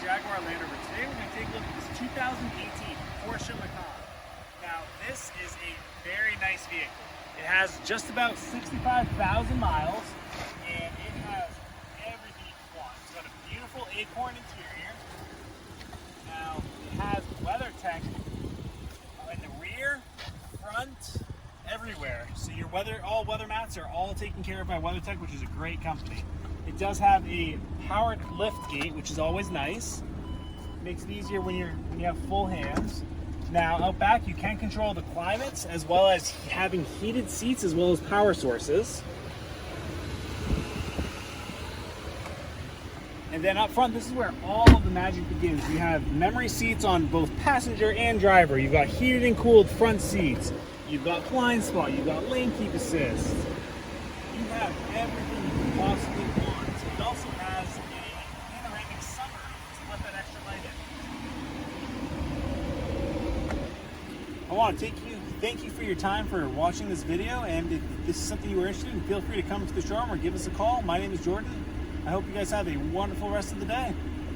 Jaguar Land Rover. Today we're going to take a look at this 2018 Porsche Macan. Now this is a very nice vehicle. It has just about 65,000 miles and it has everything you want. It's got a beautiful acorn interior. Now it has WeatherTech in the rear, front, everywhere. So your all weather mats are all taken care of by WeatherTech, which is a great company. It does have a powered lift gate, which is always nice. Makes it easier when you have full hands. Now out back you can control the climates as well as having heated seats as well as power sources. And then up front, this is where all of the magic begins. You have memory seats on both passenger and driver. You've got heated and cooled front seats. You've got blind spot. You've got lane keep assist. You have everything you can possibly want. It also has a panoramic sunroof to let that extra light in. I want to thank you for your time for watching this video, and if this is something you were interested in, feel free to come to the showroom or give us a call. My name is Jordan. I hope you guys have a wonderful rest of the day.